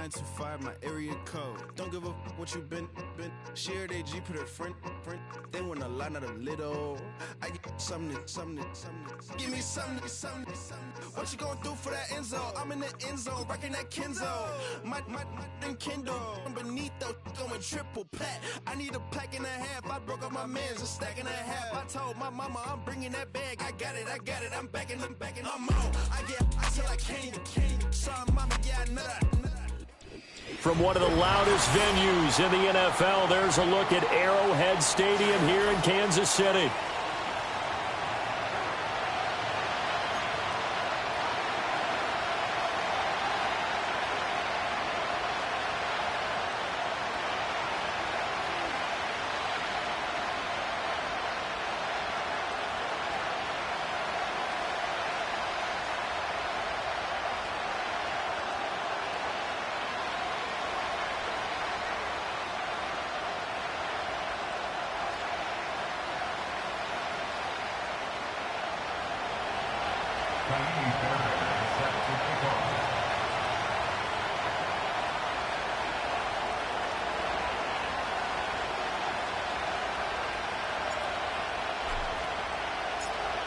925, my area code. Don't give a what you been. Share they G, put her friend. They want a lot, not a little. I get something. Give me something. What you gonna do for that end zone? I'm in the end zone, rocking that Kenzo. My Kindle. I'm beneath though, going triple plat. I need a pack and a half. I broke up my mans, a stack and a half. I told my mama I'm bringing that bag. I got it. I'm backing. I'm on. I till I can't. Sorry, mama, yeah, I know that. From one of the loudest venues in the NFL, there's a look at Arrowhead Stadium here in Kansas City.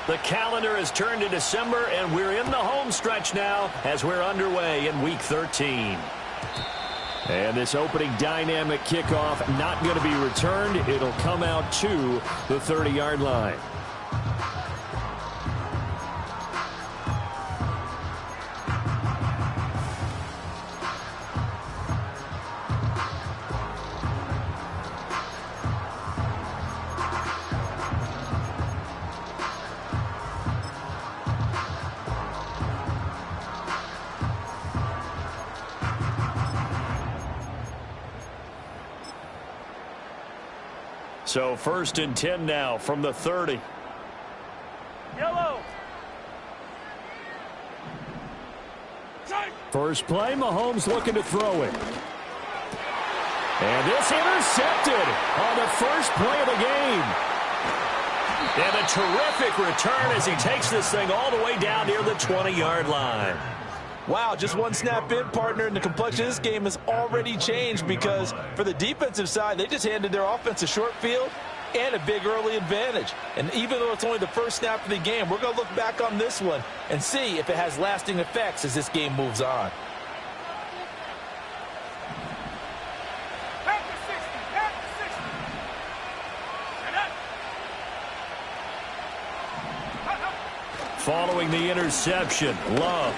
The calendar has turned to December, and we're in the home stretch now as we're underway in Week 13. And this opening dynamic kickoff not going to be returned. It'll come out to the 30-yard line. So 1st and 10 now from the 30. Yellow. First play, Mahomes looking to throw it. And this intercepted on the first play of the game. And a terrific return as he takes this thing all the way down near the 20-yard line. Wow, just one snap in, partner, and the complexion of this game has already changed because for the defensive side, they just handed their offense a short field and a big early advantage. And even though it's only the first snap of the game, we're going to look back on this one and see if it has lasting effects as this game moves on. Following the interception, Love.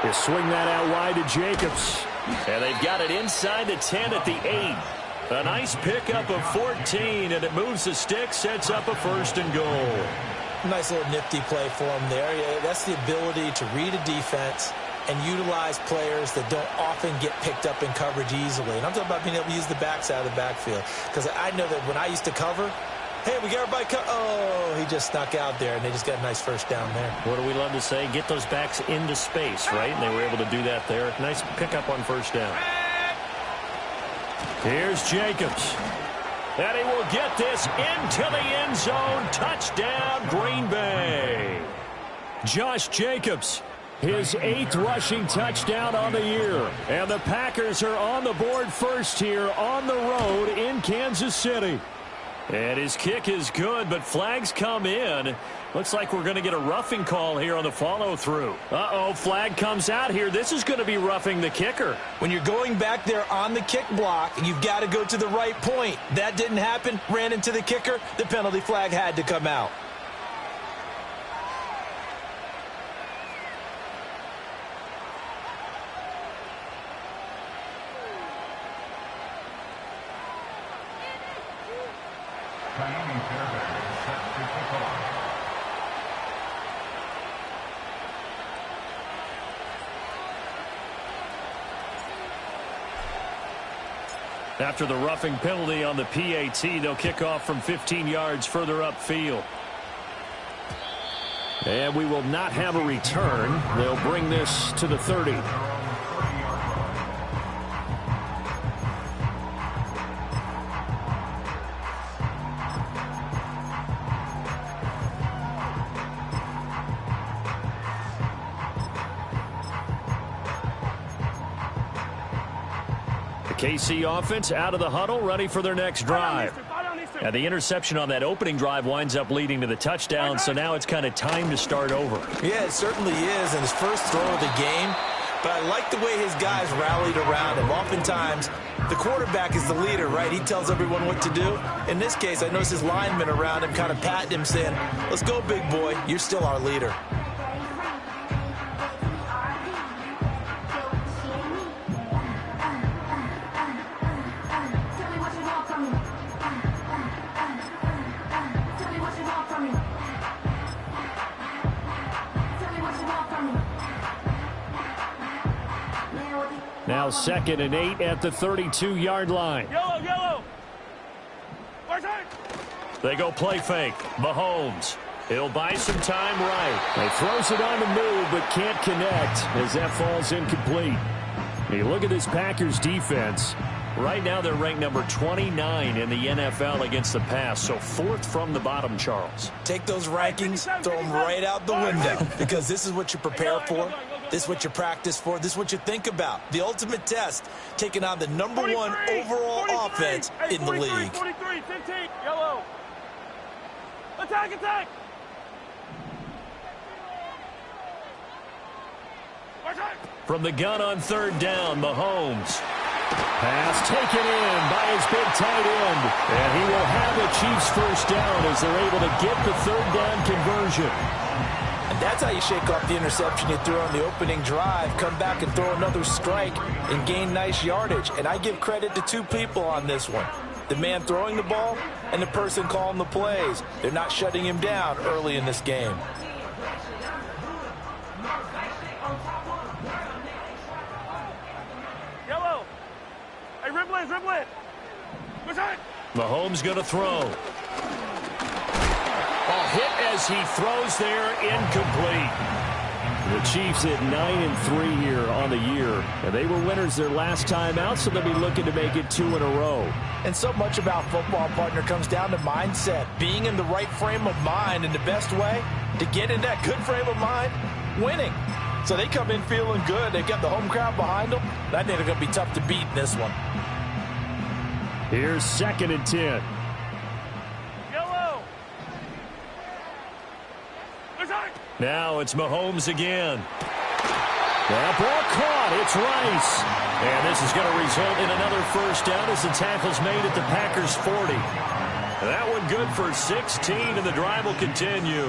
He'll swing that out wide to Jacobs. And they've got it inside the 10 at the 8. A nice pickup of 14, and it moves the stick, sets up a 1st and goal. Nice little nifty play for him there. That's the ability to read a defense and utilize players that don't often get picked up in coverage easily. And I'm talking about being able to use the backside of the backfield. Because I know that when I used to cover, hey, we got everybody oh, he just snuck out there, and they just got a nice 1st down there. What do we love to say? Get those backs into space, right? And they were able to do that there. Nice pickup on 1st down. Here's Jacobs. And he will get this into the end zone. Touchdown, Green Bay. Josh Jacobs, his 8th rushing touchdown on the year. And the Packers are on the board first here on the road in Kansas City. And his kick is good, but flags come in. Looks like we're going to get a roughing call here on the follow-through. Uh-oh, flag comes out here. This is going to be roughing the kicker. When you're going back there on the kick block, you've got to go to the right point. That didn't happen. Ran into the kicker. The penalty flag had to come out. After the roughing penalty on the PAT, they'll kick off from 15 yards further upfield. And we will not have a return. They'll bring this to the 30. The KC offense out of the huddle, ready for their next drive. Now, the interception on that opening drive winds up leading to the touchdown, so now it's kind of time to start over. Yeah, it certainly is, and his first throw of the game. But I like the way his guys rallied around him. Oftentimes, the quarterback is the leader, right? He tells everyone what to do. In this case, I noticed his linemen around him kind of patting him, saying, let's go, big boy. You're still our leader. Now 2nd and 8 at the 32-yard line. Yellow. They go play fake. Mahomes. He'll buy some time right. He throws it on the move but can't connect as that falls incomplete. You look at this Packers defense. Right now they're ranked number 29 in the NFL against the pass, so 4th from the bottom, Charles. Take those rankings, throw them right out the window, because this is what you prepare for. This is what you practice for. This is what you think about. The ultimate test, taking on the number 1 overall offense in the league. 43, 15, yellow. Attack. From the gun on 3rd down, Mahomes. Pass taken in by his big tight end. And he will have a Chiefs first down as they're able to get the 3rd down conversion. And that's how you shake off the interception you threw on the opening drive, come back and throw another strike and gain nice yardage. And I give credit to 2 people on this one. The man throwing the ball and the person calling the plays. They're not shutting him down early in this game. Yellow. Hey, Riblet. Mahomes going to throw. Ball hit as he throws there, incomplete. The Chiefs at 9-3 here on the year. And they were winners their last time out, so they'll be looking to make it 2 in a row. And so much about football, partner, comes down to mindset. Being in the right frame of mind, and the best way to get in that good frame of mind, winning. So they come in feeling good. They've got the home crowd behind them. And I think they're going to be tough to beat in this one. Here's 2nd and 10. Yellow. Now it's Mahomes again. That ball caught. It's Rice. And this is going to result in another first down as the tackle's made at the Packers' 40. That one good for 16, and the drive will continue.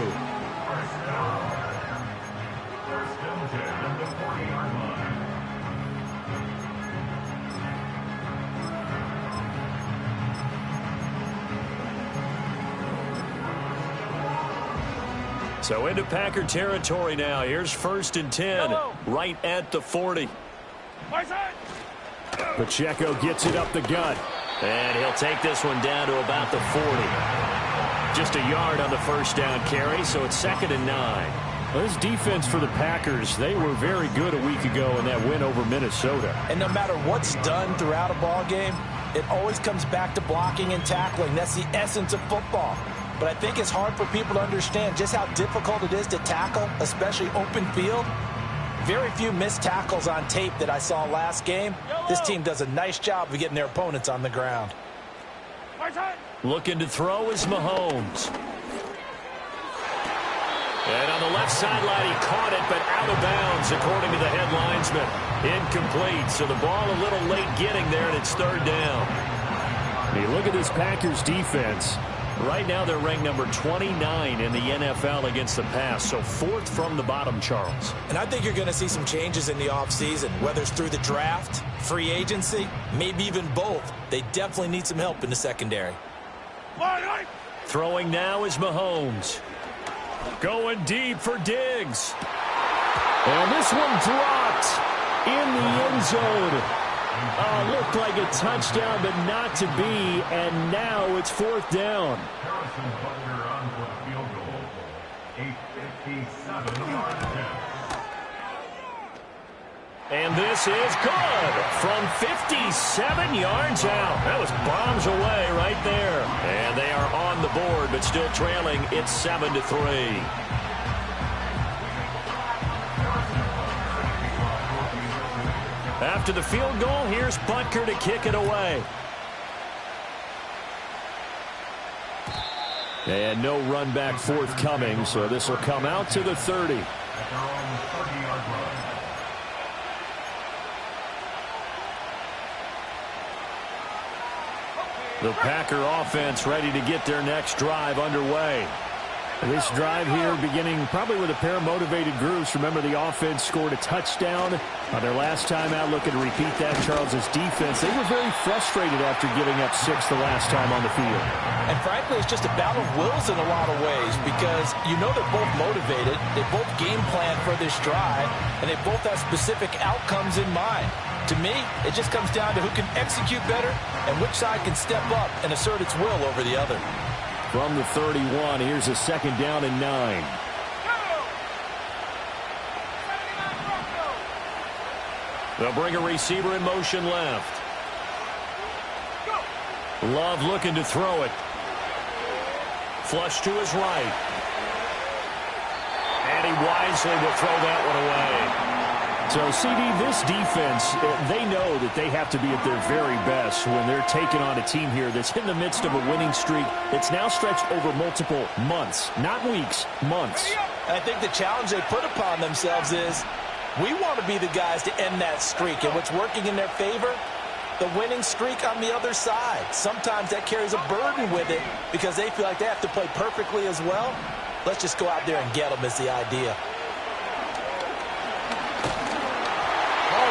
So into Packer territory now. Here's 1st and 10, right at the 40. Pacheco gets it up the gut. And he'll take this one down to about the 40. Just a yard on the first down carry, so it's 2nd and 9. Well, this defense for the Packers, they were very good a week ago in that win over Minnesota. And no matter what's done throughout a ball game, it always comes back to blocking and tackling. That's the essence of football. But I think it's hard for people to understand just how difficult it is to tackle, especially open field. Very few missed tackles on tape that I saw last game. This team does a nice job of getting their opponents on the ground. Looking to throw is Mahomes. And on the left sideline, he caught it, but out of bounds, according to the head linesman. Incomplete, so the ball a little late getting there, and it's 3rd down. And you look at this Packers defense. Right now, they're ranked number 29 in the NFL against the pass, so 4th from the bottom, Charles. And I think you're going to see some changes in the offseason, whether it's through the draft, free agency, maybe even both. They definitely need some help in the secondary. Throwing now is Mahomes. Going deep for Diggs. And this one dropped in the end zone. Looked like a touchdown, but not to be, and now it's 4th down. And this is good from 57 yards out. That was bombs away right there. And they are on the board, but still trailing. It's 7-3. After the field goal, here's Butker to kick it away. And no run back forthcoming, so this will come out to the 30. The Packer offense ready to get their next drive underway. This drive here beginning probably with a pair of motivated groups. Remember, the offense scored a touchdown on their last time out. Looking to repeat that, Charles' defense. They were very frustrated after giving up 6 the last time on the field. And frankly, it's just a battle of wills in a lot of ways because you know they're both motivated. They both game plan for this drive, and they both have specific outcomes in mind. To me, it just comes down to who can execute better and which side can step up and assert its will over the other. From the 31, here's a 2nd down and 9. They'll bring a receiver in motion left. Love looking to throw it. Flush to his right. And he wisely will throw that one away. So, CD, this defense, they know that they have to be at their very best when they're taking on a team here that's in the midst of a winning streak that's now stretched over multiple months, not weeks, months. And I think the challenge they put upon themselves is we want to be the guys to end that streak, and what's working in their favor, the winning streak on the other side. Sometimes that carries a burden with it because they feel like they have to play perfectly as well. Let's just go out there and get them is the idea.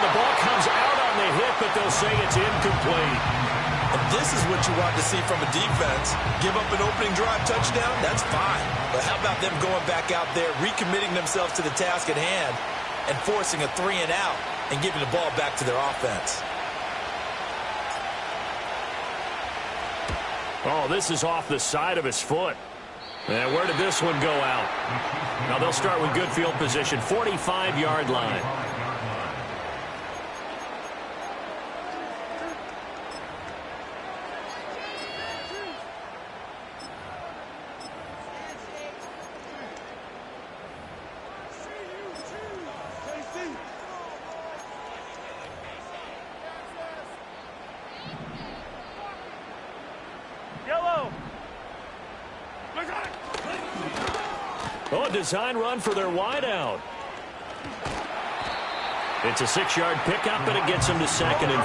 The ball comes out on the hit, but they'll say it's incomplete. And this is what you want to see from a defense. Give up an opening drive touchdown, that's fine. But how about them going back out there, recommitting themselves to the task at hand, and forcing a 3-and-out and giving the ball back to their offense? Oh, this is off the side of his foot. And where did this one go out? Now they'll start with good field position, 45-yard line. Oh, a design run for their wideout. It's a 6-yard pickup, and it gets them to 2nd and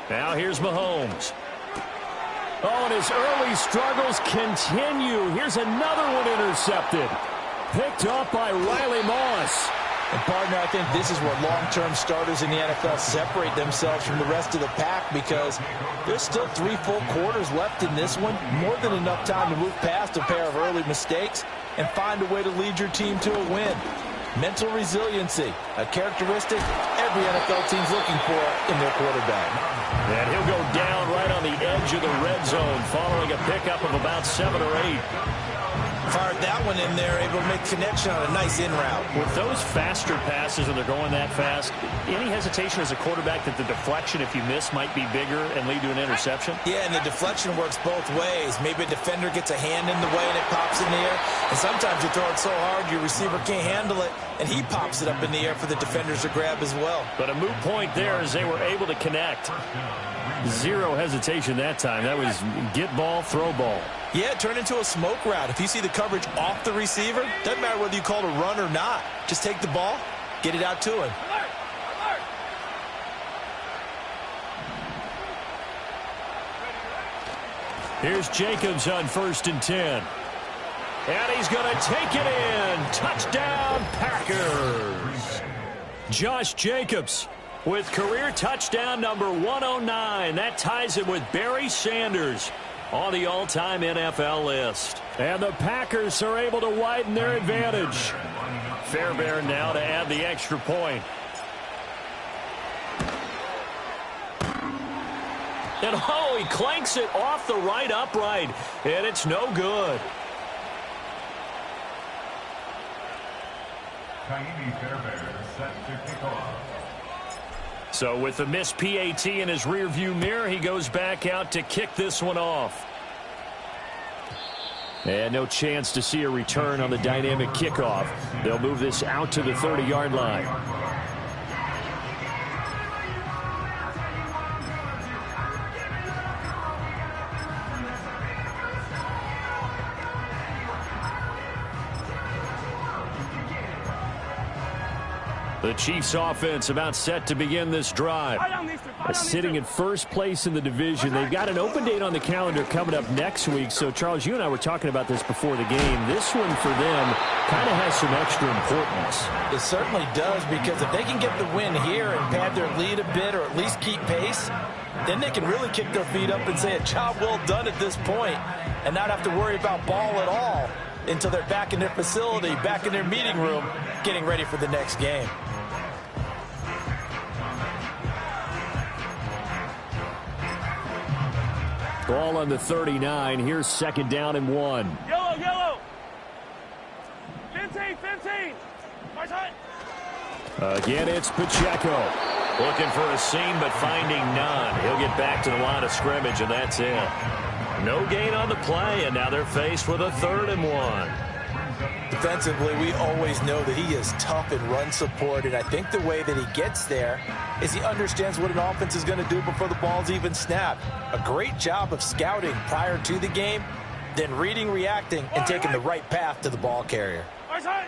4. Now here's Mahomes. Oh, and his early struggles continue. Here's another one intercepted. Picked up by Riley Moss. And, partner, I think this is where long-term starters in the NFL separate themselves from the rest of the pack because there's still 3 full quarters left in this one. More than enough time to move past a pair of early mistakes and find a way to lead your team to a win. Mental resiliency, a characteristic every NFL team's looking for in their quarterback. And he'll go down right on the edge of the red zone following a pickup of about 7 or 8. Fired that one in there, able to make connection on a nice in route. With those faster passes and they're going that fast, any hesitation as a quarterback that the deflection, if you miss, might be bigger and lead to an interception? Yeah, and the deflection works both ways. Maybe a defender gets a hand in the way and it pops in the air. And sometimes you throw it so hard your receiver can't handle it, and he pops it up in the air for the defenders to grab as well. But a moot point there as they were able to connect. Zero hesitation that time. That was get ball, throw ball. Yeah, it turned into a smoke route. If you see the coverage off the receiver, doesn't matter whether you call it a run or not. Just take the ball, get it out to him. Here's Jacobs on 1st and 10. And he's going to take it in. Touchdown, Packers. Josh Jacobs with career touchdown number 109. That ties it with Barry Sanders on the all-time NFL list. And the Packers are able to widen their advantage. Fairbairn now to add the extra point. And oh, he clanks it off the right upright, and it's no good. So with the missed PAT in his rearview mirror, he goes back out to kick this one off. And no chance to see a return on the dynamic kickoff. They'll move this out to the 30-yard line. The Chiefs offense about set to begin this drive. Sitting in first place in the division. They've got an open date on the calendar coming up next week. So, Charles, you and I were talking about this before the game. This one for them kind of has some extra importance. It certainly does, because if they can get the win here and pad their lead a bit or at least keep pace, then they can really kick their feet up and say a job well done at this point and not have to worry about ball at all until they're back in their facility, back in their meeting room, getting ready for the next game. Ball on the 39. Here's second down and 1. Yellow, yellow. 15, 15. Right side. Again, it's Pacheco. Looking for a seam, but finding none. He'll get back to the line of scrimmage, and that's it. No gain on the play, and now they're faced with a 3rd and 1. Defensively, we always know that he is tough in run support, and I think the way that he gets there is he understands what an offense is going to do before the ball's even snapped. A great job of scouting prior to the game, then reading, reacting, and taking the right path to the ball carrier.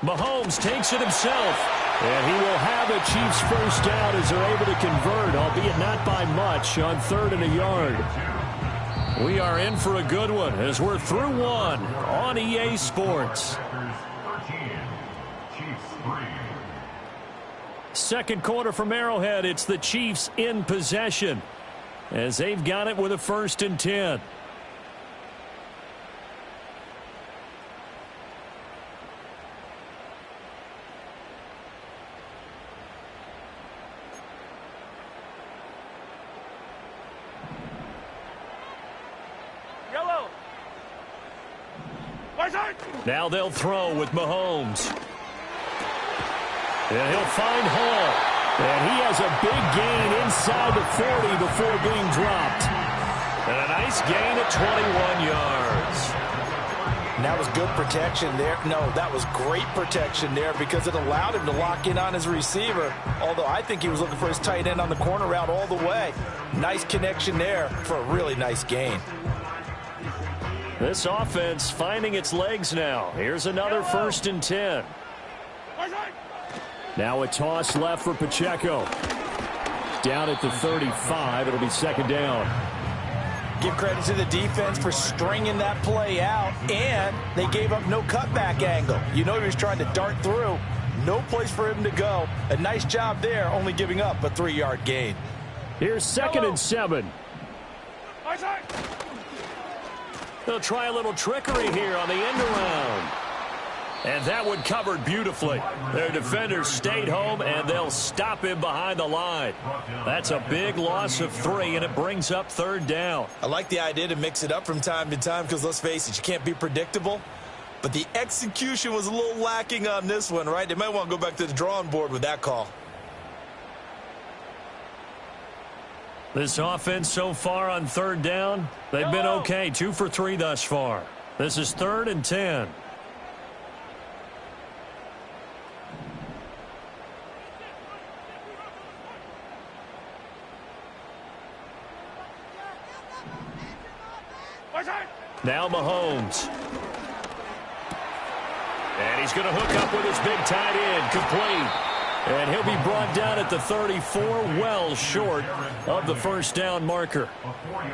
Mahomes takes it himself, and he will have a Chiefs first down as they're able to convert, albeit not by much, on 3rd and a yard. We are in for a good one as we're through one on EA Sports. Second quarter from Arrowhead. It's the Chiefs in possession as they've got it with a 1st and 10. Yellow. Right side. Now they'll throw with Mahomes. And he'll find Hall. And he has a big gain inside the 40 before being dropped. And a nice gain at 21 yards. And that was good protection there. No, that was great protection there because it allowed him to lock in on his receiver. Although I think he was looking for his tight end on the corner route all the way. Nice connection there for a really nice gain. This offense finding its legs now. Here's another 1st and 10. Now a toss left for Pacheco. Down at the 35. It'll be second down. Give credit to the defense for stringing that play out, and they gave up no cutback angle. You know he was trying to dart through. No place for him to go. A nice job there, only giving up a 3-yard gain. Here's 2nd and 7. They'll try a little trickery here on the end around. And that one covered beautifully. Their defenders stayed home, and they'll stop him behind the line. That's a big loss of 3, and it brings up 3rd down. I like the idea to mix it up from time to time because, let's face it, you can't be predictable. But the execution was a little lacking on this one, right? They might want to go back to the drawing board with that call. This offense so far on 3rd down, they've been okay. 2 for 3 thus far. This is 3rd and 10. Now Mahomes. And he's going to hook up with his big tight end. Complete. And he'll be brought down at the 34, well short of the 1st down marker.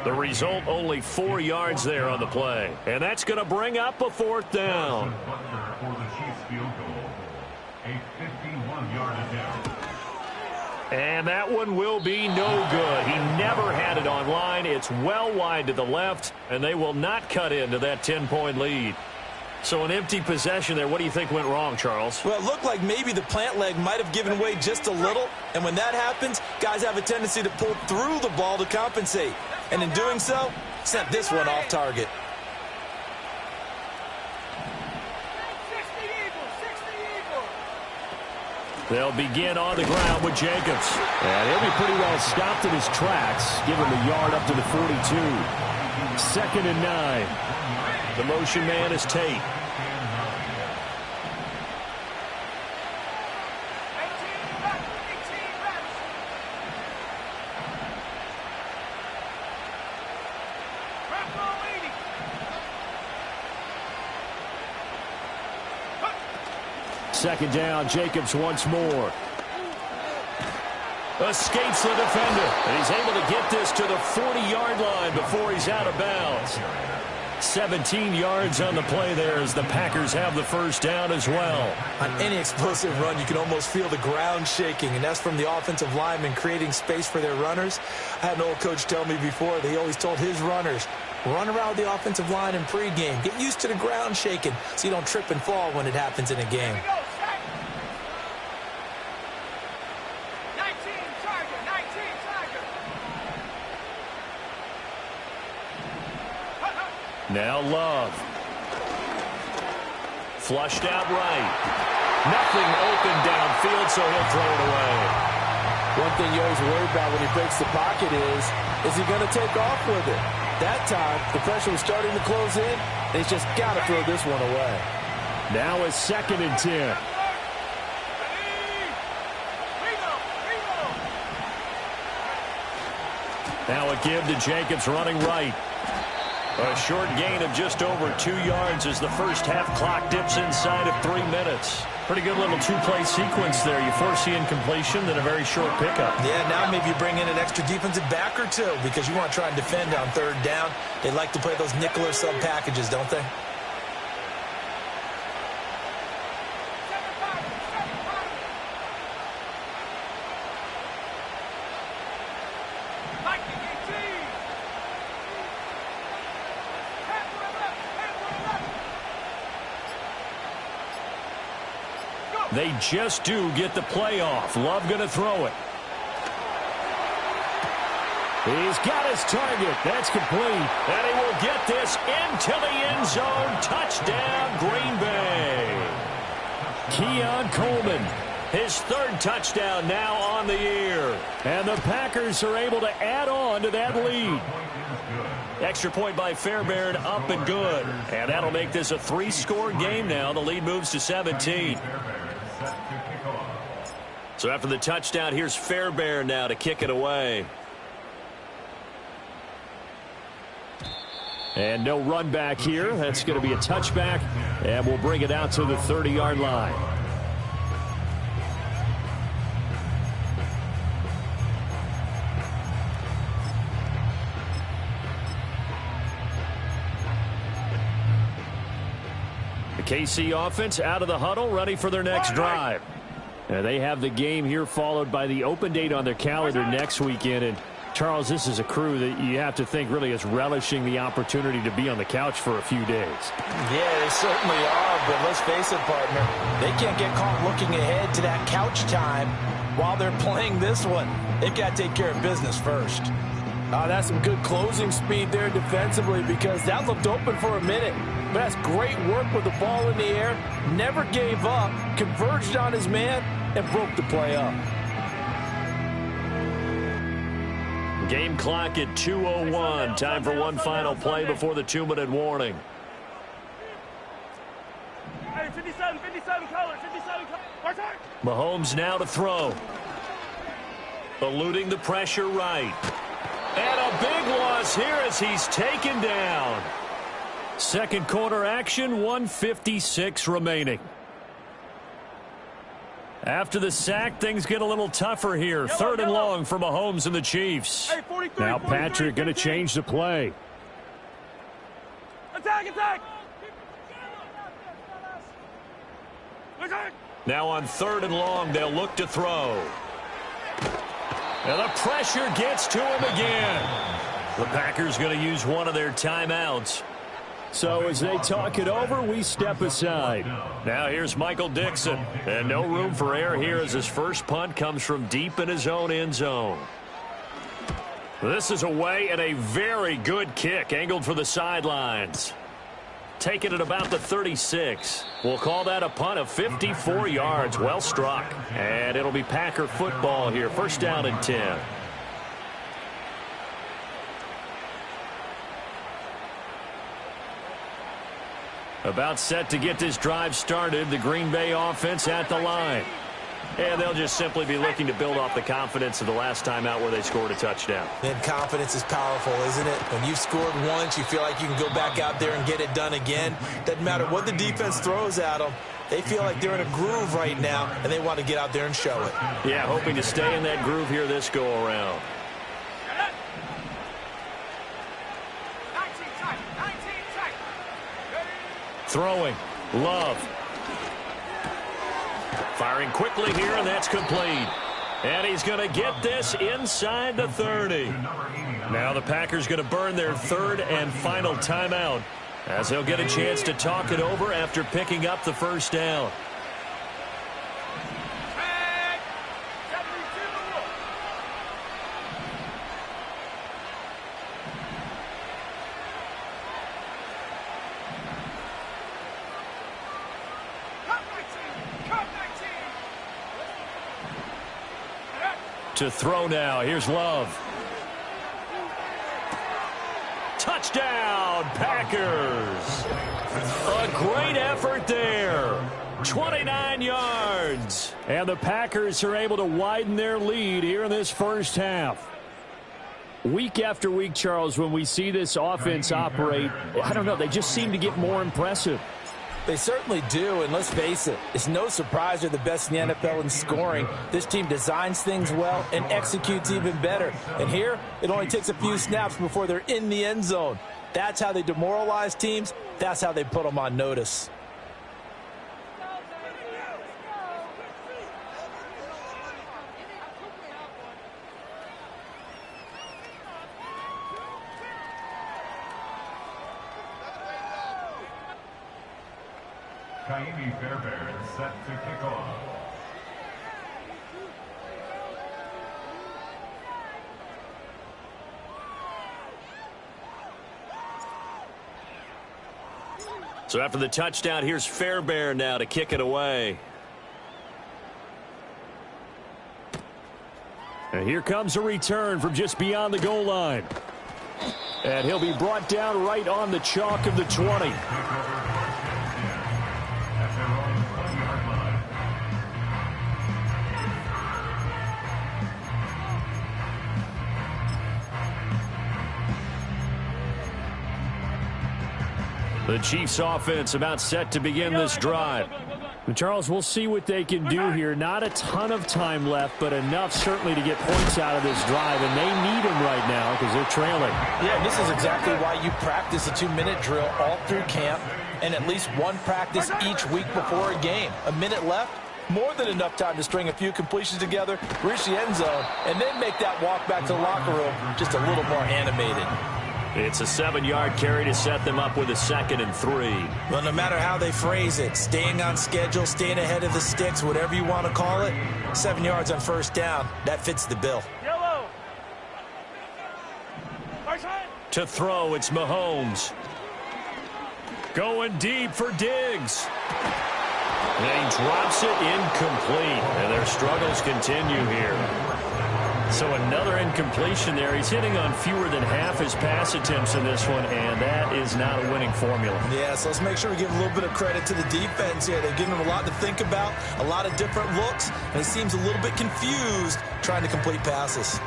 The result, only 4 yards there on the play. And that's going to bring up a 4th down. And that one will be no good. He never had it on line. It's well wide to the left, and they will not cut into that 10-point lead. So an empty possession there. What do you think went wrong, Charles? Well, it looked like maybe the plant leg might have given way just a little. And when that happens, guys have a tendency to pull through the ball to compensate. And in doing so, sent this one off target. They'll begin on the ground with Jacobs. And he'll be pretty well stopped in his tracks, giving the yard up to the 42. 2nd and 9. The motion man is Tate. Second down, Jacobs once more. Escapes the defender. And he's able to get this to the 40-yard line before he's out of bounds. 17 yards on the play there as the Packers have the first down as well. On any explosive run, you can almost feel the ground shaking, and that's from the offensive linemen creating space for their runners. I had an old coach tell me before that he always told his runners, run around the offensive line in pregame. Get used to the ground shaking so you don't trip and fall when it happens in a game. Now Love. Flushed out right. Nothing open downfield, so he'll throw it away. One thing you always worry about when he breaks the pocket is he going to take off with it? That time, the pressure was starting to close in, and he's just got to throw this one away. Now it's 2nd and 10. Now a give to Jacobs running right. A short gain of just over 2 yards as the first half clock dips inside of 3 minutes. Pretty good little two-play sequence there. You force the incompletion, then a very short pickup. Yeah, now maybe you bring in an extra defensive back or two because you want to try and defend on 3rd down. They like to play those nickel or sub packages, don't they? They just do get the play off. Love going to throw it. He's got his target. That's complete. And he will get this into the end zone. Touchdown, Green Bay. Keon Coleman, his 3rd touchdown now on the year. And the Packers are able to add on to that lead. Extra point by Fairbairn, up and good. And that'll make this a 3-score game now. The lead moves to 17. So after the touchdown, here's Fairbairn now to kick it away. And no run back here. That's going to be a touchback, and we'll bring it out to the 30-yard line. The KC offense out of the huddle, ready for their next drive. They have the game here followed by the open date on their calendar next weekend. And Charles, this is a crew that you have to think really is relishing the opportunity to be on the couch for a few days. Yeah, they certainly are, but let's face it, partner. They can't get caught looking ahead to that couch time while they're playing this one. They've got to take care of business first. That's some good closing speed there defensively because that looked open for a minute. But that's great work with the ball in the air. Never gave up, converged on his man, and broke the play up. Game clock at 2:01. Time for one final play before the 2-minute warning. Hey, 57 color, 57 color. Mahomes now to throw. Eluding the pressure right. And a big loss here as he's taken down. Second quarter action, 1:56 remaining. After the sack, things get a little tougher here. 3rd and long for Mahomes and the Chiefs. Hey, 43, now Patrick going to change the play. Attack! Now on 3rd and long, they'll look to throw. And the pressure gets to him again. The Packers going to use one of their timeouts. So as they talk it over, we step aside. Now here's Michael Dixon. And no room for error here as his first punt comes from deep in his own end zone. This is away and a very good kick angled for the sidelines. Taking it about the 36. We'll call that a punt of 54 yards. Well struck. And it'll be Packer football here. First down and 10. About set to get this drive started, the Green Bay offense at the line. And they'll just simply be looking to build off the confidence of the last time out where they scored a touchdown. And confidence is powerful, isn't it? When you've scored once, you feel like you can go back out there and get it done again. Doesn't matter what the defense throws at them. They feel like they're in a groove right now, and they want to get out there and show it. Yeah, hoping to stay in that groove here this go-around. Throwing. Love. Firing quickly here, and that's complete. And he's going to get this inside the 30. Now the Packers going to burn their third and final timeout, as they'll get a chance to talk it over after picking up the first down. To throw now. Here's Love. Touchdown, Packers. A great effort there. 29 yards. And the Packers are able to widen their lead here in this first half. Week after week, Charles, when we see this offense operate, I don't know, they just seem to get more impressive. They certainly do, and let's face it, it's no surprise they're the best in the NFL in scoring. This team designs things well and executes even better. And here, it only takes a few snaps before they're in the end zone. That's how they demoralize teams. That's how they put them on notice. Fairbairn is set to kick off. So after the touchdown, here's Fairbairn now to kick it away. And here comes a return from just beyond the goal line. And he'll be brought down right on the chalk of the 20. The Chiefs offense about set to begin this drive. Charles, we'll see what they can do here. Not a ton of time left, but enough certainly to get points out of this drive, and they need them right now because they're trailing. Yeah, this is exactly why you practice a 2-minute drill all through camp and at least one practice each week before a game. A minute left, more than enough time to string a few completions together, reach the end zone, and then make that walk back to the locker room just a little more animated. It's a 7-yard carry to set them up with a 2nd and 3. Well, no matter how they phrase it, staying on schedule, staying ahead of the sticks, whatever you want to call it, 7 yards on first down, that fits the bill. Yellow. To throw, it's Mahomes. Going deep for Diggs. And he drops it incomplete. And their struggles continue here. So another incompletion there. He's hitting on fewer than half his pass attempts in this one, and that is not a winning formula. Yeah, so let's make sure we give a little bit of credit to the defense here. They've given him a lot to think about, a lot of different looks, and he seems a little bit confused trying to complete passes.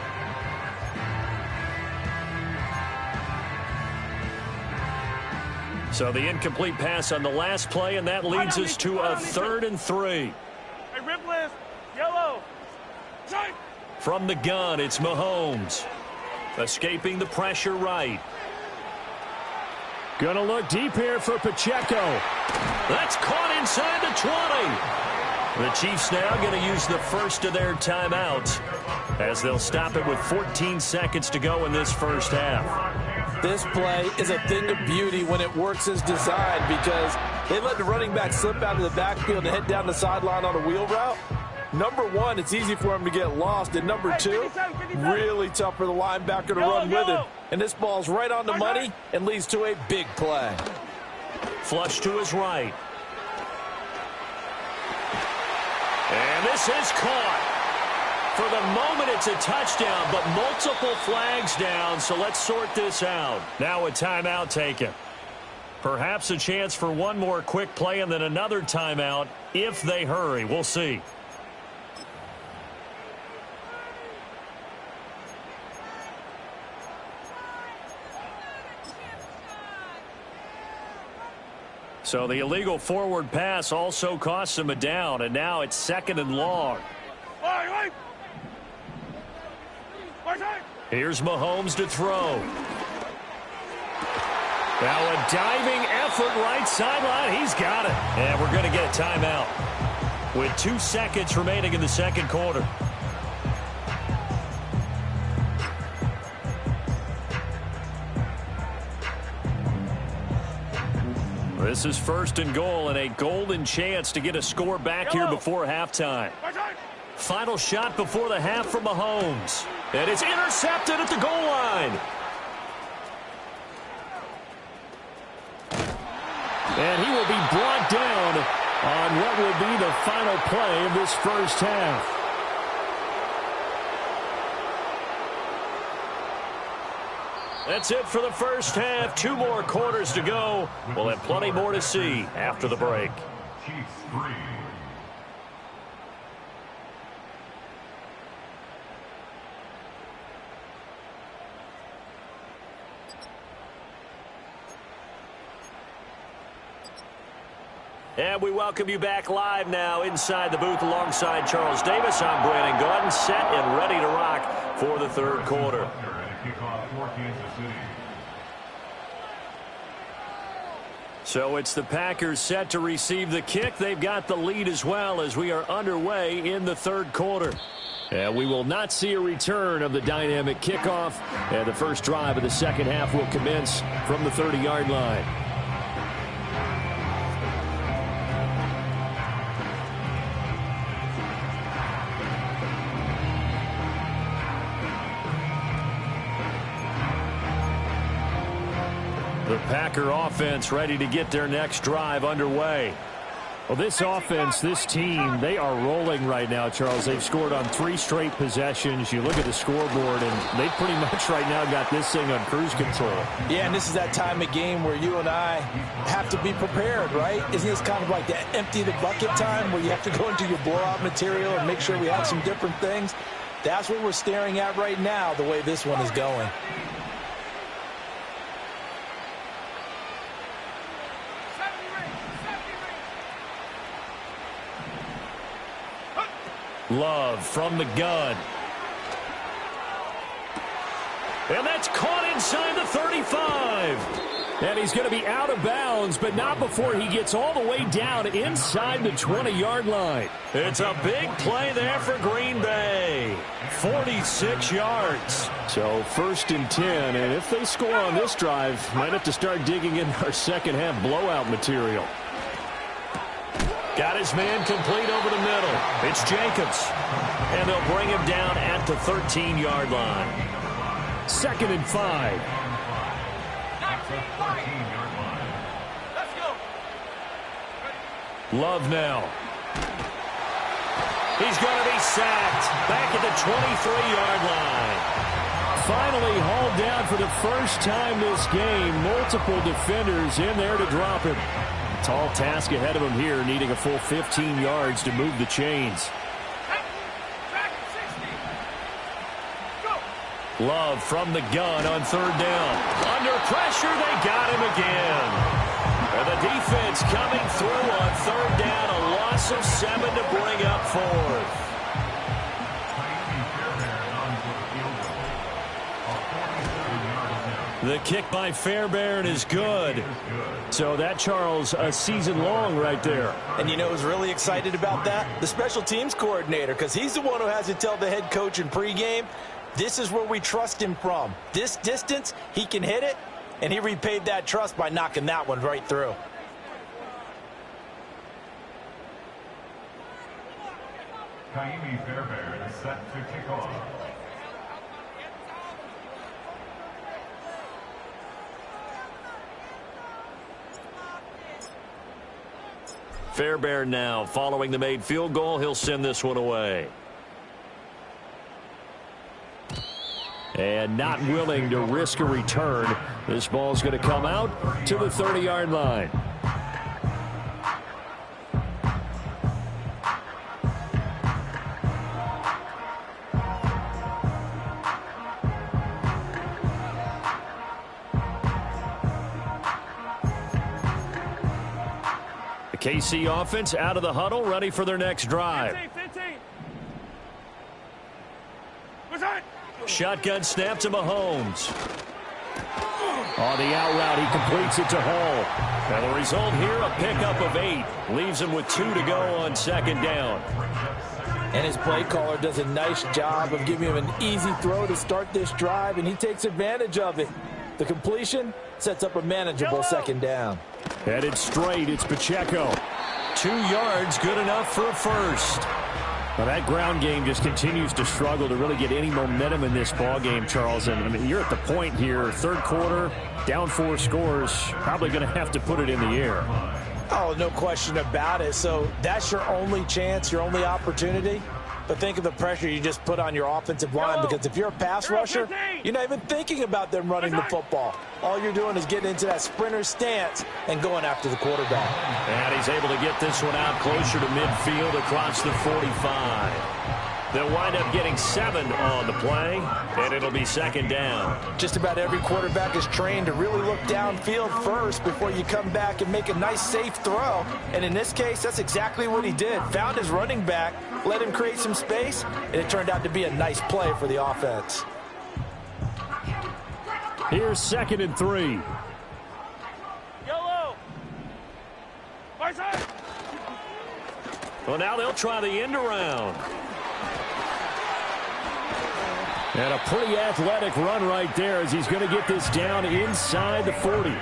So the incomplete pass on the last play, and that leads us to a 3rd and 3. Hey, rip list. Yellow. Strike. From the gun, it's Mahomes. Escaping the pressure right. Gonna look deep here for Pacheco. That's caught inside the 20. The Chiefs now going to use the first of their timeouts as they'll stop it with 14 seconds to go in this first half. This play is a thing of beauty when it works as designed because they let the running back slip out of the backfield and head down the sideline on a wheel route. Number one, it's easy for him to get lost. And number two, really tough for the linebacker to run with him. And this ball's right on the money and leads to a big play. Flush to his right. And this is caught. For the moment, it's a touchdown, but multiple flags down, so let's sort this out. Now a timeout taken. Perhaps a chance for one more quick play and then another timeout if they hurry. We'll see. So the illegal forward pass also costs him a down, and now it's 2nd and long. Here's Mahomes to throw. Now a diving effort right sideline. He's got it. And we're going to get a timeout with 2 seconds remaining in the second quarter. This is 1st and goal and a golden chance to get a score back here before halftime. Final shot before the half from Mahomes. And it's intercepted at the goal line. And he will be brought down on what will be the final play of this first half. That's it for the first half. 2 more quarters to go. We'll have plenty more to see after the break. Chiefs 3. And we welcome you back live now inside the booth alongside Charles Davis. I'm Brandon Gaudin, set and ready to rock for the third quarter. So it's the Packers set to receive the kick. They've got the lead as well as we are underway in the third quarter. And we will not see a return of the dynamic kickoff. And the first drive of the second half will commence from the 30-yard line. The Packer offense ready to get their next drive underway. Well, this offense, this team, they are rolling right now, Charles. They've scored on 3 straight possessions. You look at the scoreboard, and they pretty much right now got this thing on cruise control. Yeah, and this is that time of game where you and I have to be prepared, right? Isn't this kind of like the empty the bucket time where you have to go into your blowout material and make sure we have some different things? That's what we're staring at right now, the way this one is going. Love from the gun. And that's caught inside the 35. And he's going to be out of bounds, but not before he gets all the way down inside the 20-yard line. It's a big play there for Green Bay. 46 yards. So 1st and 10, and if they score on this drive, might have to start digging in our second half blowout material. Got his man complete over the middle. It's Jacobs. And they'll bring him down at the 13-yard line. 2nd and 5. Let's go. Love now. He's going to be sacked back at the 23-yard line. Finally hauled down for the first time this game. Multiple defenders in there to drop him. Tall task ahead of him here, needing a full 15 yards to move the chains. Love from the gun on 3rd down. Under pressure, they got him again. And the defense coming through on 3rd down. A loss of 7 to bring up 4th. The kick by Fairbairn is good. So that, Charles, a season long right there. And you know who's really excited about that? The special teams coordinator, because he's the one who has to tell the head coach in pregame, this is where we trust him from. This distance, he can hit it, and he repaid that trust by knocking that one right through. Kaimi Fairbairn is set to kick off. Fairbairn now following the made field goal. He'll send this one away. And not willing to risk a return. This ball's going to come out to the 30-yard line. The KC offense out of the huddle, ready for their next drive. 15. Shotgun snap to Mahomes. On the out route, he completes it to Hall. And the result here, a pickup of 8. Leaves him with 2 to go on second down. And his play caller does a nice job of giving him an easy throw to start this drive, and he takes advantage of it. The completion sets up a manageable second down. Headed straight, it's Pacheco. 2 yards, good enough for a first. Well, that ground game just continues to struggle to really get any momentum in this ball game, Charles. And I mean, you're at the point here, third quarter, down 4 scores, probably going to have to put it in the air. Oh, no question about it. So that's your only chance, your only opportunity. But think of the pressure you just put on your offensive line, because if you're a pass rusher, you're not even thinking about them running the football. All you're doing is getting into that sprinter stance and going after the quarterback. And he's able to get this one out closer to midfield across the 45. They'll wind up getting 7 on the play, and it'll be second down. Just about every quarterback is trained to really look downfield first before you come back and make a nice, safe throw. And in this case, that's exactly what he did. Found his running back, let him create some space, and it turned out to be a nice play for the offense. Here's 2nd and 3. Yellow. My side. Well, now they'll try the end around. And a pretty athletic run right there as he's going to get this down inside the 40.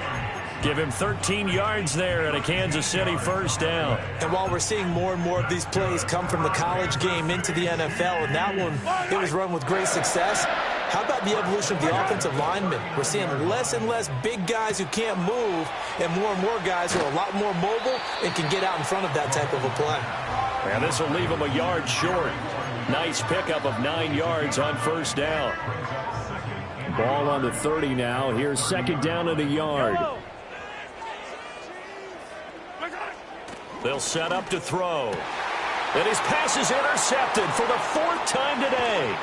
Give him 13 yards there and a Kansas City first down. And while we're seeing more and more of these plays come from the college game into the NFL, and that one, it was run with great success, how about the evolution of the offensive linemen? We're seeing less and less big guys who can't move and more guys who are a lot more mobile and can get out in front of that type of a play. And this will leave him a yard short. Nice pickup of 9 yards on first down. Ball on the 30 now. Here's second down and a yard. They'll set up to throw. And his pass is intercepted for the 4th time today.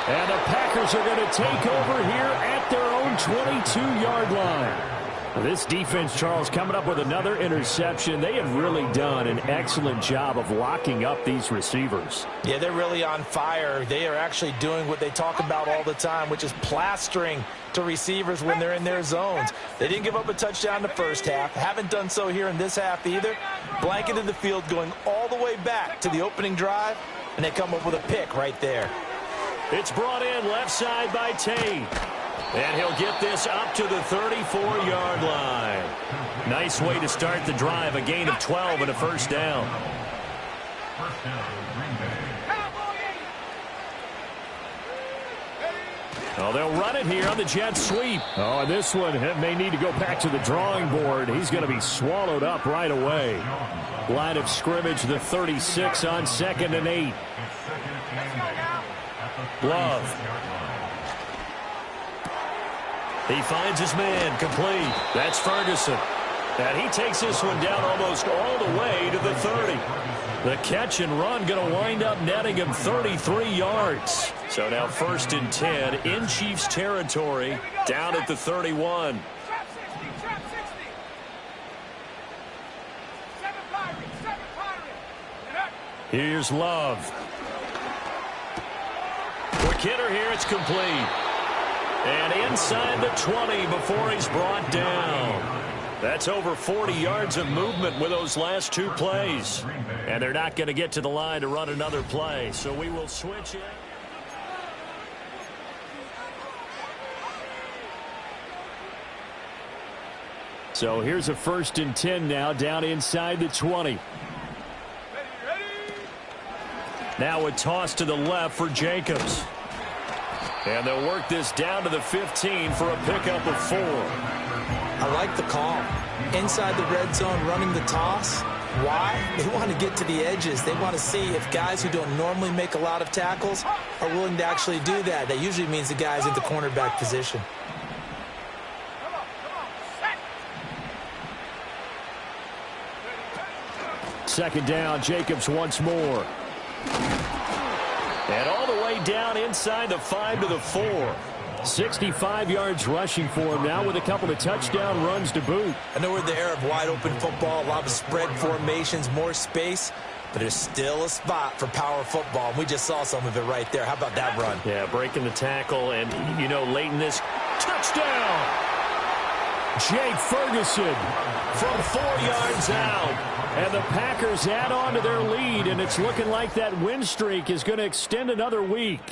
And the Packers are going to take over here at their own 22-yard line. This defense, Charles, coming up with another interception. They have really done an excellent job of locking up these receivers. Yeah, they're really on fire. They are actually doing what they talk about all the time, which is plastering to receivers when they're in their zones. They didn't give up a touchdown in the first half. Haven't done so here in this half either. Blanketed the field going all the way back to the opening drive, and they come up with a pick right there. It's brought in left side by Tate. And he'll get this up to the 34-yard line. Nice way to start the drive. A gain of 12 and a first down. Oh, they'll run it here on the jet sweep. Oh, and this one may need to go back to the drawing board. He's going to be swallowed up right away. Line of scrimmage, the 36 on 2nd and 8. Love. He finds his man, complete. That's Ferguson. And he takes this one down almost all the way to the 30. The catch and run going to wind up netting him 33 yards. So now 1st and 10 in Chiefs territory, down at the 31. Here's Love. Quick hitter here, it's complete. And inside the 20 before he's brought down. That's over 40 yards of movement with those last 2 plays. And they're not going to get to the line to run another play. So we will switch it. So here's a 1st and 10 now, down inside the 20. Now a toss to the left for Jacobs. And they'll work this down to the 15 for a pickup of 4. I like the call. Inside the red zone, running the toss. Why? They want to get to the edges. They want to see if guys who don't normally make a lot of tackles are willing to actually do that. That usually means the guy's in the cornerback position. Second down, Jacobs once more. And all the way down inside the 5 to the 4. 65 yards rushing for him now with a couple of touchdown runs to boot. I know we're in the era of wide-open football, a lot of spread formations, more space, but there's still a spot for power football, and we just saw some of it right there. How about that run? Yeah, breaking the tackle, and, you know, late in this, touchdown! Jake Ferguson From 4 yards out. and the Packers add on to their lead, and it's looking like that win streak is going to extend another week.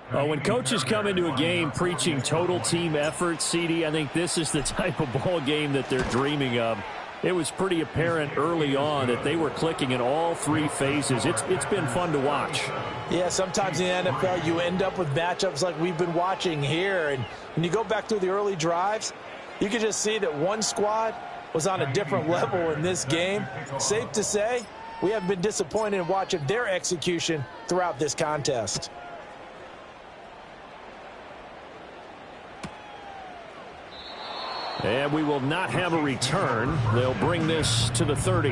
When coaches come into a game preaching total team effort, CD, I think this is the type of ball game that they're dreaming of. It was pretty apparent early on that they were clicking in all three phases. It's been fun to watch. Yeah, sometimes in the NFL you end up with matchups like we've been watching here. And when you go back through the early drives, you can just see that one squad was on a different level in this game. Safe to say, we haven't been disappointed in watching their execution throughout this contest. And we will not have a return. They'll bring this to the 30.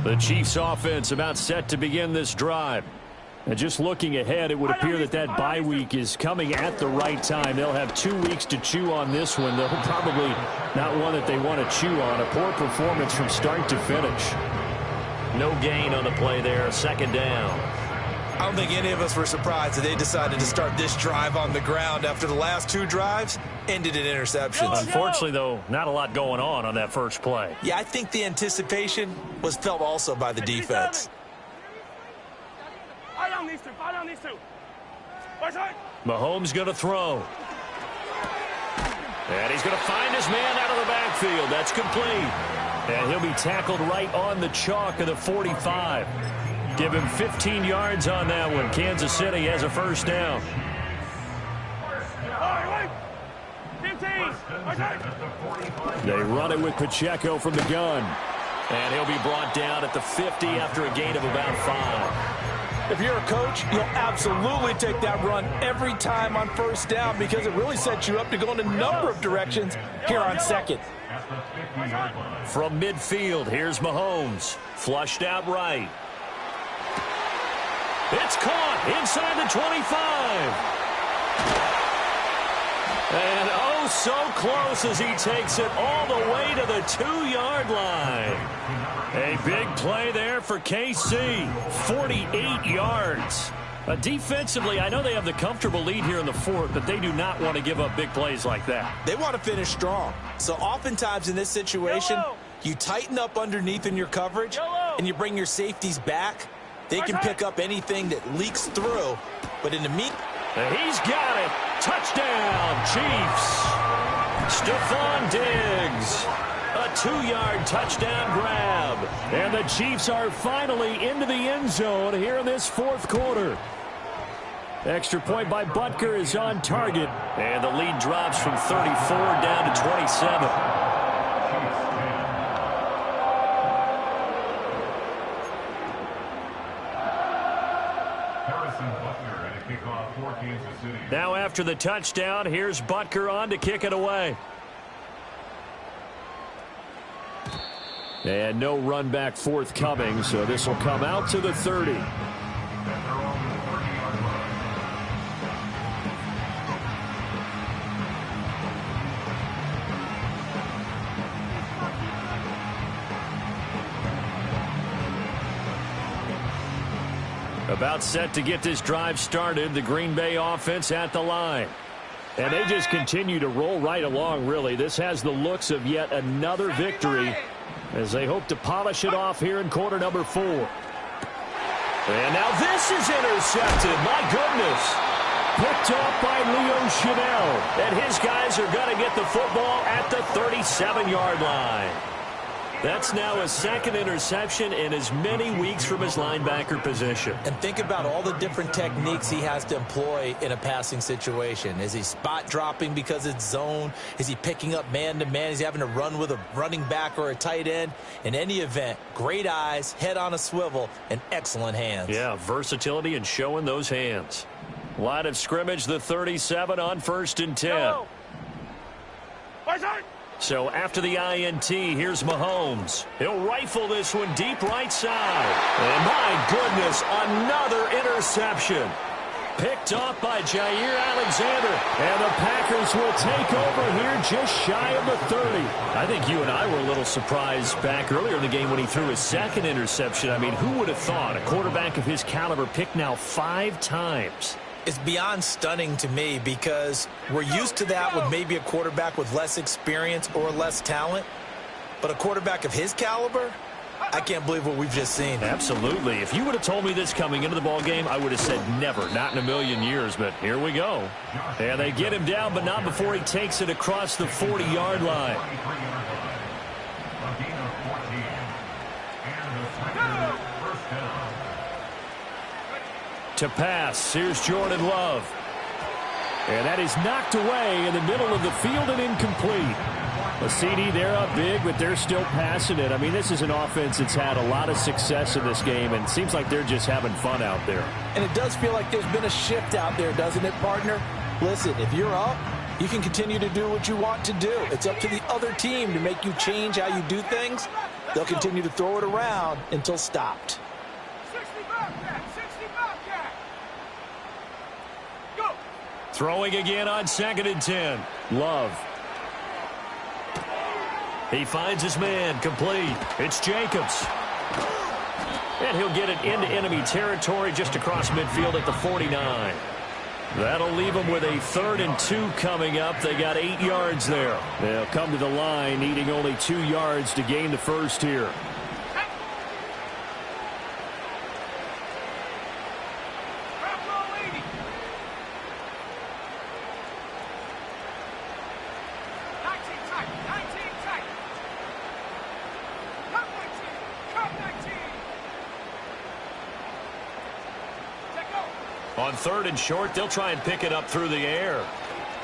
The Chiefs offense about set to begin this drive. And just looking ahead, it would appear that that bye week is coming at the right time. They'll have 2 weeks to chew on this one. They'll probably not one that they want to chew on. A poor performance from start to finish. No gain on the play there. Second down. I don't think any of us were surprised that they decided to start this drive on the ground after the last 2 drives ended in interceptions. Unfortunately, though, not a lot going on that first play. Yeah, I think the anticipation was felt also by the defense. Mahomes going to throw. And he's going to find his man out of the backfield. That's complete. And he'll be tackled right on the chalk of the 45. Give him 15 yards on that one. Kansas City has a first down. 15. They run it with Pacheco from the gun. And he'll be brought down at the 50 after a gain of about 5. If you're a coach, you'll absolutely take that run every time on first down because it really sets you up to go in a number of directions here on second. From midfield, here's Mahomes. Flushed out right. It's caught inside the 25. And oh, so close as he takes it all the way to the 2-yard line. A big play there for KC. 48 yards. Defensively, I know they have the comfortable lead here in the fourth, but they do not want to give up big plays like that. They want to finish strong. So oftentimes in this situation, you tighten up underneath in your coverage, and you bring your safeties back. They can pick up anything that leaks through, but in the meantime, he's got it. Touchdown, Chiefs. Stephon Diggs. A 2-yard touchdown grab. And the Chiefs are finally into the end zone here in this fourth quarter. Extra point by Butker is on target. And the lead drops from 34 down to 27. Now after the touchdown, here's Butker on to kick it away. And no run back forthcoming, so this will come out to the 30. About set to get this drive started, the Green Bay offense at the line. And they just continue to roll right along, really. This has the looks of yet another victory as they hope to polish it off here in quarter number 4. And now this is intercepted. My goodness. Picked off by Leo Chanel. And his guys are going to get the football at the 37-yard line. That's now his second interception in as many weeks from his linebacker position. And think about all the different techniques he has to employ in a passing situation. Is he spot dropping because it's zone? Is he picking up man-to-man? Is he having to run with a running back or a tight end? In any event, great eyes, head on a swivel, and excellent hands. Yeah, versatility and showing those hands. Line of scrimmage, the 37 on 1st and 10. So after the INT, here's Mahomes. He'll rifle this one deep right side. And my goodness, another interception. Picked off by Jair Alexander. And the Packers will take over here just shy of the 30. I think you and I were a little surprised back earlier in the game when he threw his second interception. I mean, who would have thought a quarterback of his caliber picked now 5 times? It's beyond stunning to me because we're used to that with maybe a quarterback with less experience or less talent. But a quarterback of his caliber, I can't believe what we've just seen. Absolutely. If you would have told me this coming into the ball game, I would have said never, not in a million years. But here we go. And they get him down, but not before he takes it across the 40-yard line. To pass, here's Jordan Love. And that is knocked away in the middle of the field and incomplete. A CD, they're up big, but they're still passing it. I mean, this is an offense that's had a lot of success in this game, and it seems like they're just having fun out there. And it does feel like there's been a shift out there, doesn't it, partner? Listen, if you're up, you can continue to do what you want to do. It's up to the other team to make you change how you do things. They'll continue to throw it around until stopped. Throwing again on 2nd and 10. Love. He finds his man, complete. It's Jacobs. And he'll get it into enemy territory just across midfield at the 49. That'll leave them with a 3rd and 2 coming up. They got 8 yards there. They'll come to the line needing only 2 yards to gain the first here. On 3rd and short, they'll try and pick it up through the air.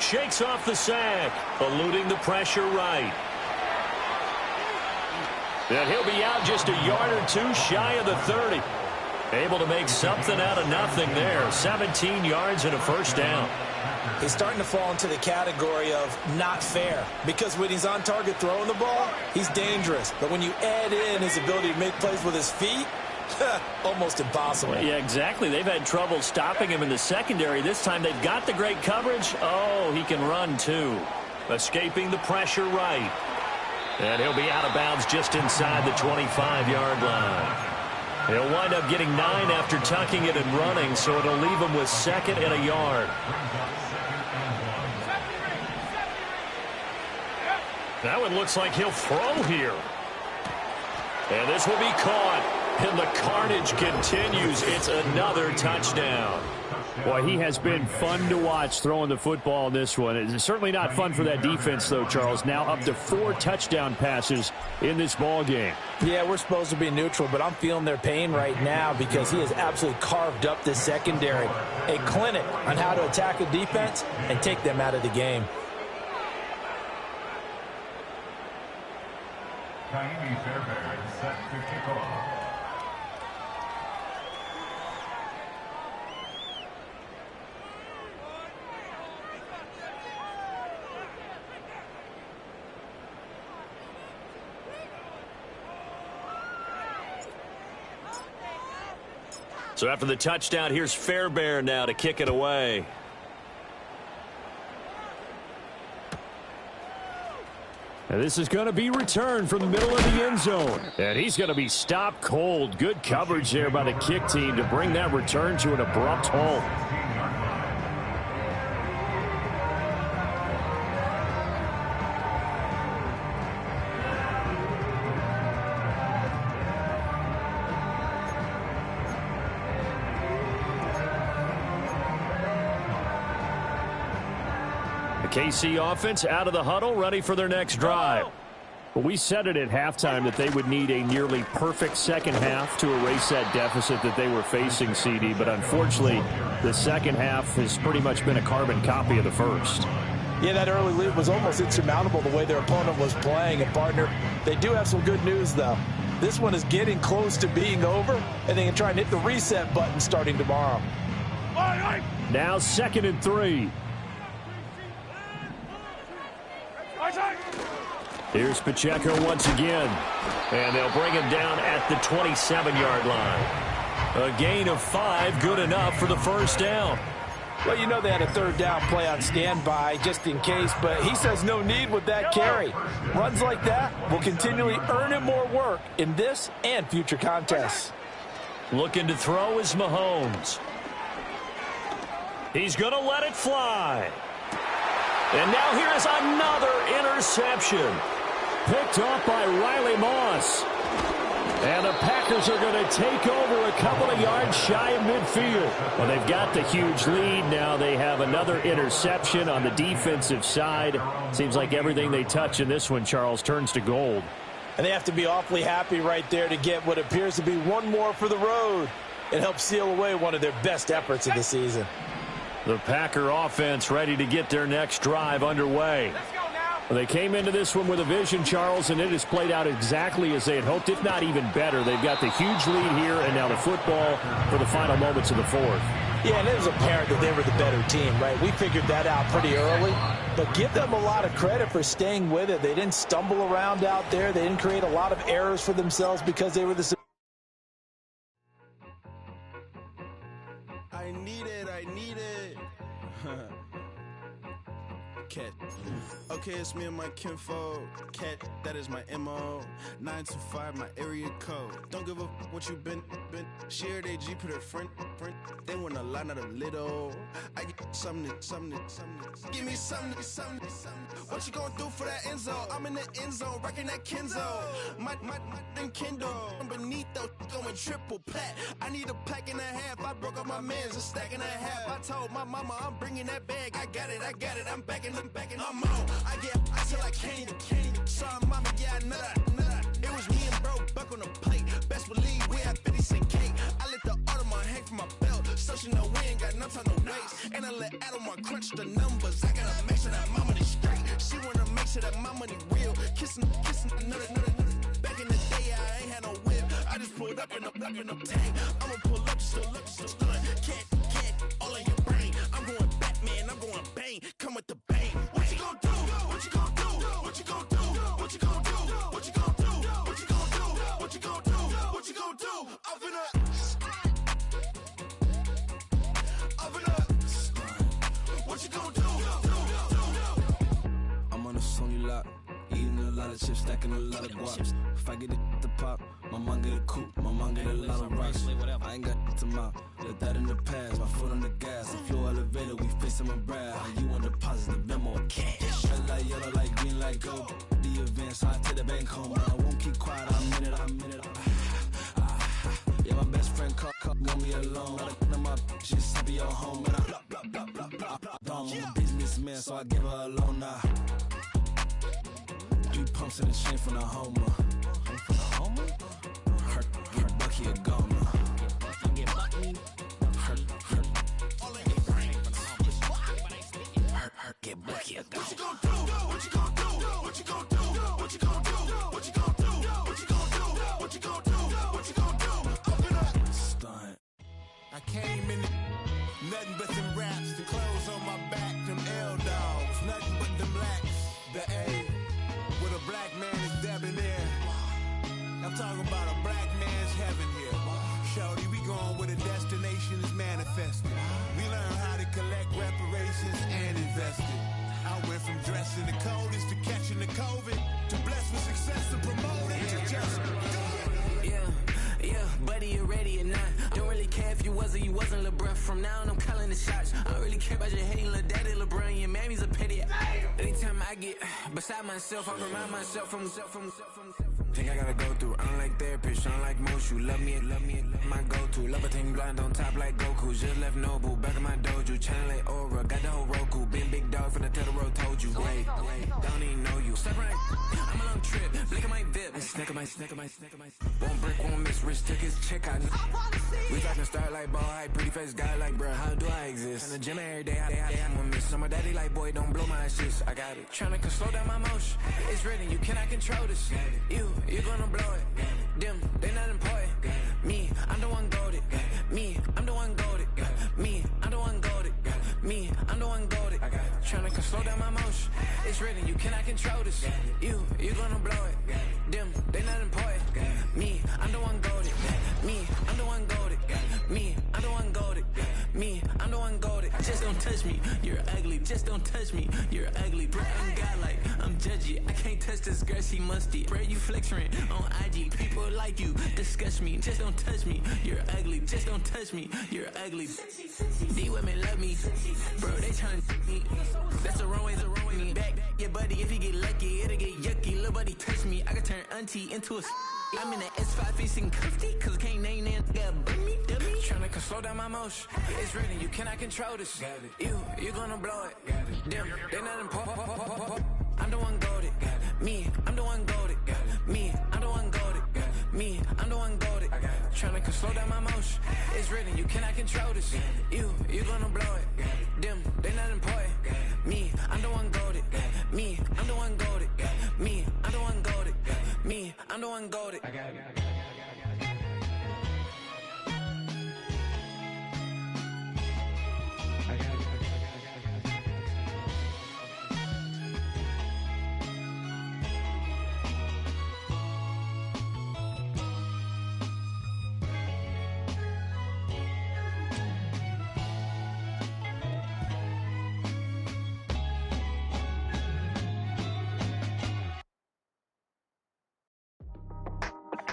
Shakes off the sack, eluding the pressure right. And he'll be out just a yard or 2 shy of the 30. Able to make something out of nothing there. 17 yards and a first down. He's starting to fall into the category of not fair because when he's on target throwing the ball, he's dangerous. But when you add in his ability to make plays with his feet, almost impossible. Yeah, exactly. They've had trouble stopping him in the secondary. This time they've got the great coverage. Oh, he can run too. Escaping the pressure right. And he'll be out of bounds just inside the 25-yard line. He'll wind up getting 9 after tucking it and running, so it'll leave him with 2nd and a yard. That one looks like he'll throw here. And this will be caught. And the carnage continues. It's another touchdown. Boy, he has been fun to watch throwing the football in this one. It's certainly not fun for that defense, though, Charles. Now up to 4 touchdown passes in this ball game. Yeah, we're supposed to be neutral, but I'm feeling their pain right now because he has absolutely carved up this secondary. A clinic on how to attack a defense and take them out of the game. Kaimi Fairbairn set to kick off. So after the touchdown, here's Fairbairn now to kick it away. And this is going to be returned from the middle of the end zone. And he's going to be stopped cold. Good coverage there by the kick team to bring that return to an abrupt halt. The KC offense out of the huddle, ready for their next drive. We said it at halftime that they would need a nearly perfect second half to erase that deficit that they were facing, CD. But unfortunately, the second half has pretty much been a carbon copy of the first. Yeah, that early lead was almost insurmountable the way their opponent was playing. And, partner, they do have some good news, though. This one is getting close to being over, and they can try and hit the reset button starting tomorrow. Now 2nd and 3. Here's Pacheco once again. And they'll bring him down at the 27-yard line. A gain of 5, good enough for the first down. Well, you know they had a third down play on standby just in case, but he says no need with that carry. Runs like that will continually earn him more work in this and future contests. Looking to throw is Mahomes. He's going to let it fly. And now here is another interception. Picked off by Riley Moss. And the Packers are going to take over a couple of yards shy of midfield. Well, they've got the huge lead. Now they have another interception on the defensive side. Seems like everything they touch in this one, Charles, turns to gold. And they have to be awfully happy right there to get what appears to be one more for the road. It helps seal away one of their best efforts of the season. The Packer offense ready to get their next drive underway. Well, they came into this one with a vision, Charles, and it has played out exactly as they had hoped, if not even better. They've got the huge lead here and now the football for the final moments of the fourth. Yeah, and it was apparent that they were the better team, right? We figured that out pretty early, but give them a lot of credit for staying with it. They didn't stumble around out there. They didn't create a lot of errors for themselves because they were the... I need it. Cat. Okay, it's me and my kinfolk. Cat, that is my MO. 925, my area code. Don't give a what you been. Shared AG, put her friend. They want a lot, not a little. I get something. Give me something. What you gonna do for that end zone? I'm in the end zone, rocking that Kenzo. My Kindle. Beneath though, going triple plat. I need a pack and a half. I broke up my mans, a stack and a half. I told my mama I'm bringing that bag. I got it. I'm backing. I'm on. I till I can't. Sorry, mama, yeah, I know that. It was me and bro, buck on the plate. Best believe we had 50 cent cake. I let the Audemars hang from my belt, so she know we ain't got no time to waste. And I let Audemars crunch the numbers. I gotta make sure that my money straight. She wanna make sure that my money real. Kissing another. Back in the day, I ain't had no whip. I just pulled up in the tank. I'ma pull up just to look, stun. Can't, all in your brain. I'm going Batman, I'm going bang. Come with the bang. What you gonna do? What you gonna do? What you gonna do? What you gonna do? What you gonna do? What you gonna do? What you gonna do? What you gonna do? Up in up. What you gonna do? I'm on a Sony lot, eating a lot of chips, stacking a lot of guaps. If I get it to pop, my mom get a coupe, my mom get a lot of rocks. I ain't got to mouth, let that in the past. My foot on the gas, the floor elevator, we face some brad. How you want deposit the memo of cash? Red light, yellow light, green light, go. The event, so I take the bank home, but I won't keep quiet. I'm in it. Yeah, my best friend want me alone. None of my bitches happy your home, and I blah. I'm a businessman, so I give her a loan now. 3 pumps in the chain from the Homer. Her Bucky a goner. Get Bucky a goner. What you gonna do? What you gonna do? What you gonna do? What you gonna do? What you gonna do? What you gonna do? What you gonna do? What you gonna do? Open up. Stunt. I came in nothing but them raps, the clothes on my back, them L-dogs, nothing but them blacks. The A, with a black man is debonair. I'm talking about a black man's heaven here. Shorty, we going where the destination is manifested. We learn how to collect reparations and invest it. I went from dressing the coldest to catching the COVID, to blessed with success to promote it to just Yeah, buddy, you ready or not? Don't really care if you was or you wasn't, little bruh. From now on, I'm calling the shots. I don't really really care about your hating little daddy, LeBron. Your mammy's a petty. Anytime I get beside myself, I remind myself from. Think I gotta go through. I don't like therapist, I don't like most. You love me, my go-to. Love a team blind on top like Goku. Just left Noble, back in my dojo. Channel like Aura, got the whole Roku. Been big dog from the Tellero, told you. Wait, don't even know you. Step right, I'm a long trip. Blink of my VIP. Snack of my. Won't break, won't miss. Rich took his check out. We talking start like ball high, pretty face guy like bruh. How do I exist? In the gym every day, I'm gonna miss. So my daddy like, boy, don't blow my shit. I got it. Tryna slow down my motion. It's written, you cannot control this. You gonna blow it. Them, they not important. Me, I'm the one goated. Me, I'm the one goated. Me, I'm the one goated. Me, I'm the one goated. Tryna slow down my motion. It's written, you cannot control this. You gonna blow it. Them, they not important. Me, I'm the one goated. Me, I'm the one goated. Me, I'm the one goated. Me, I'm the one goated. Just don't touch me, you're ugly. Just don't touch me, you're ugly. Bro, I'm godlike, I'm judgy. I can't touch this girl, she musty. Bro, you flexing on IG. People like you disgust me. Just don't touch me, you're ugly. Just don't touch me, you're ugly. These women love me, bro, they tryna me. That's the wrong way, me. Back your buddy, if you get lucky, it'll get yucky. Little buddy touch me, I can turn auntie into a. I'm in the S5 facing cuffy, cause I can't name that guy but me, dummy. Tryna slow down my motion. It's written, you cannot control this. You gonna blow it. Them, they not important. I'm the one goated. Me, I'm the one goated. Me, I'm the one goated. Me, I'm the one goated. Tryna slow down my motion. It's written, you cannot control this. You gonna blow it. Them, they not important. Me, I'm the one goated. Me, I'm the one goated. Me, I'm the one goated. Me, I'm the one goated. I got it.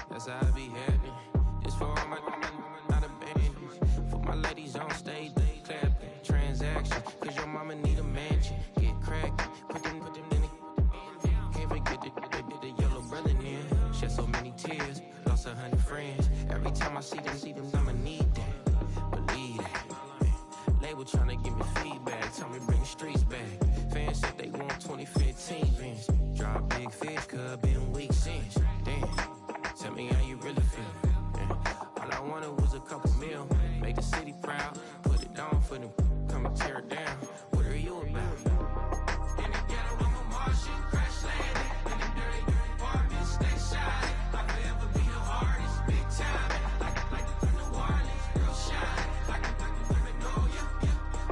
That's how I be heading. Just for all my not abandoned. For my ladies on stage, they clapping. Transaction, cause your mama need a mansion. Get crackin', put them in the. Can't forget the yellow brother in. Shed so many tears, lost 100 friends. Every time I see them, I'ma need that. Believe that. Label tryna give me feedback, tell me bring the streets back. Fans said they want 2015 Vince. Drop big fish, cuz been weak since. Damn. Tell me how you really feel. Yeah. All I wanted was a couple mil. Make the city proud. Put it down for them. Come and tear it down. What are you about? In the ghetto, I'm a Martian. Crash landing. In the dirty apartments. Stay shy. I'll forever be the hardest. Big time. Like the New Orleans. Real shine. Like the women know you.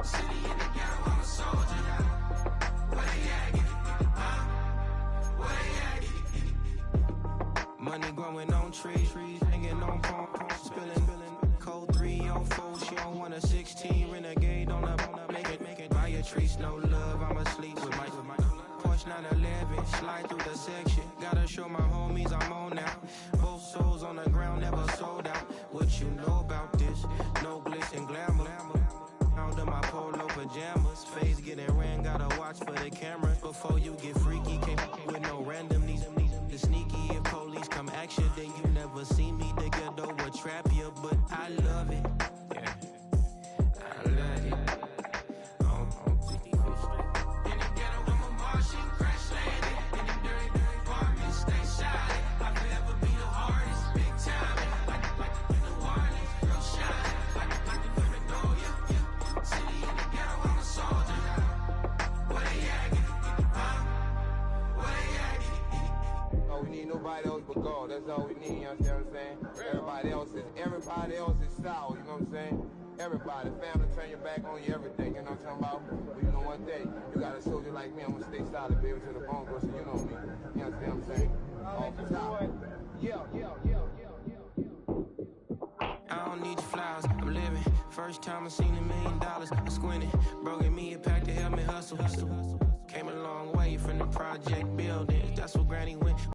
City in the ghetto, I'm a soldier. Where they at? Where they at? Money growing on trees, hanging on palms, spilling. Code 304, she don't want a 16. Renegade on a make it. Buy a trees, no love, I'm asleep with my Porsche 911, slide through the section. Gotta show my homies I'm on now. Both souls on the ground, never sold out. What you know about this? No glitz and glamour. Under my polo pajamas, face getting ran, gotta watch for the cameras. Before you get freaky, can't with no random these sneaky. If police come ask you, then you never see me. The ghetto will trap you, but I love it. Yeah, I love it. In the ghetto, I'm a Martian, crash landing. In the dirty apartments, stay shy. I'll forever be the hardest, big time. Like the New Orleans, real shine. Like the women know you. City in the ghetto, I'm a soldier. Where they at? Where they at? Oh, we need nobody else but God. That's all we need, you understand what I'm saying? Everybody else is sour, you know what I'm saying? Everybody, family, turn your back on you, everything, you know what I'm talking about? But you know one day, you got a soldier like me, I'm gonna stay solid, baby, to the bone, so you know me. You understand what I'm saying? Off the top. I don't need your flowers, I'm living. First time I seen $1 million, I squinted. Bro, give me a pack to help me hustle. Came a long way from the project